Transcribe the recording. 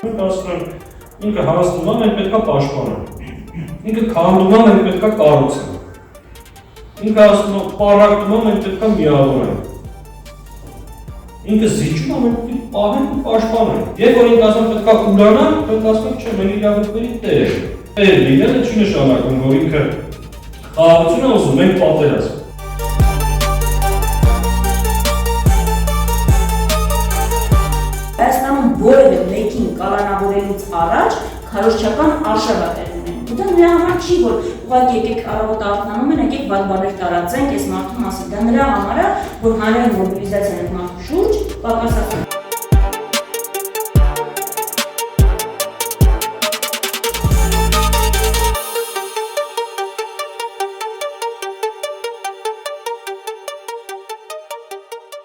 Մենք ասում եմ, ինքը հարստում է, մենք պետք է պաշտպանենք։ Ինքը քանդում է, մենք պետք է կառուցենք։ Ինքը ասում է, պարակտում է, մենք պետք է միավորենք։ Ինքը զիջում է, մենք պետք է պահենք ու պաշտպանենք։ Երբ որ ինքը ասում է, պետք է ուրանանք, մենք ասում ենք, չէ, մեր իրավունքների տեր է։ Տեր լինելը չի նշանակում, որ ինքը խաղաղություն է ուզում, մենք պատերազմ։ Հայաստանում որևէ մեկին կալանավորելուց առաջ քարոզչական արշավներ ունեն։ Դա նրա համար չի, որ ուղղակի եկեք առավոտ արթնանում են, եկեք վատ բաներ տարածենք այս մարդու մասին։ Դա նրա համար է, որ հանրային մոբիլիզացիա